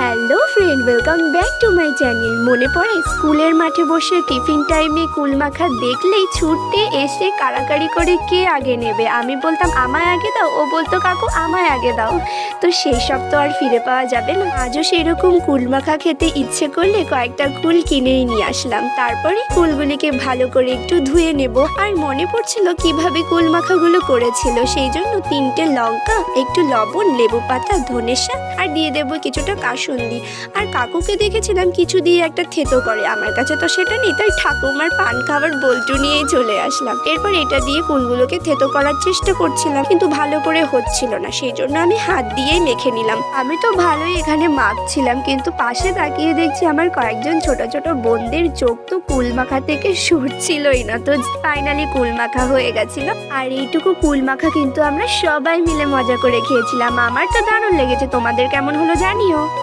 Hello friend, welcome back to my channel. মনে পড়ে স্কুলের মাঠে বসে টিফিন টাইমে কুল মাখা দেখলেই ছুটতে এসে কাড়াকাড়ি করে কে আগে নেবে। আমি বলতাম আমায় আগে দাও, ও বলতো কাকু আমায় আগে দাও। তো সেই সব তো আর ফিরে পাওয়া যাবে না। আজও সেরকম কুল মাখা খেতে ইচ্ছে করলে কয়েকটা কুল কিনেই নিয়ে আসলাম। তারপরে কুলগুলিকে ভালো করে একটু ধুয়ে নেব। আর মনে পড়ছিল কিভাবে কুল মাখাগুলো করেছিল, সেই জন্য 3টে লঙ্কা, একটু লবণ, লেবু পাতা, ধনে শাক আর দিয়ে দেবো কিছুটা কাসুন্দি। আর কাকুকে দেখেছিলাম কিছু দিয়ে একটা থেতো করে, আমার কাছে তো সেটা নেই, তাই ঠাকুমার পান খাবার বল্টু নিয়েই চলে আসলাম। এরপর এটা দিয়ে কুলগুলোকে থেতো করার চেষ্টা করছিলাম, কিন্তু ভালো করে হচ্ছিল না, সেই জন্য আমি হাত দিয়েই মেখে নিলাম। আমি তো ভালোই এখানে মাখছিলাম, কিন্তু পাশে তাকিয়ে দেখছি আমার কয়েকজন ছোট ছোট বোনদের চোখ তো কুল মাখা থেকে সরছিলই না। তো ফাইনালি কুল মাখা হয়ে গেছিল। আর এইটুকু কুল মাখা কিন্তু আমরা সবাই মিলে মজা করে খেয়েছিলাম। আমার তো দারুণ লেগেছে, তোমাদের কেমন হলো জানিও।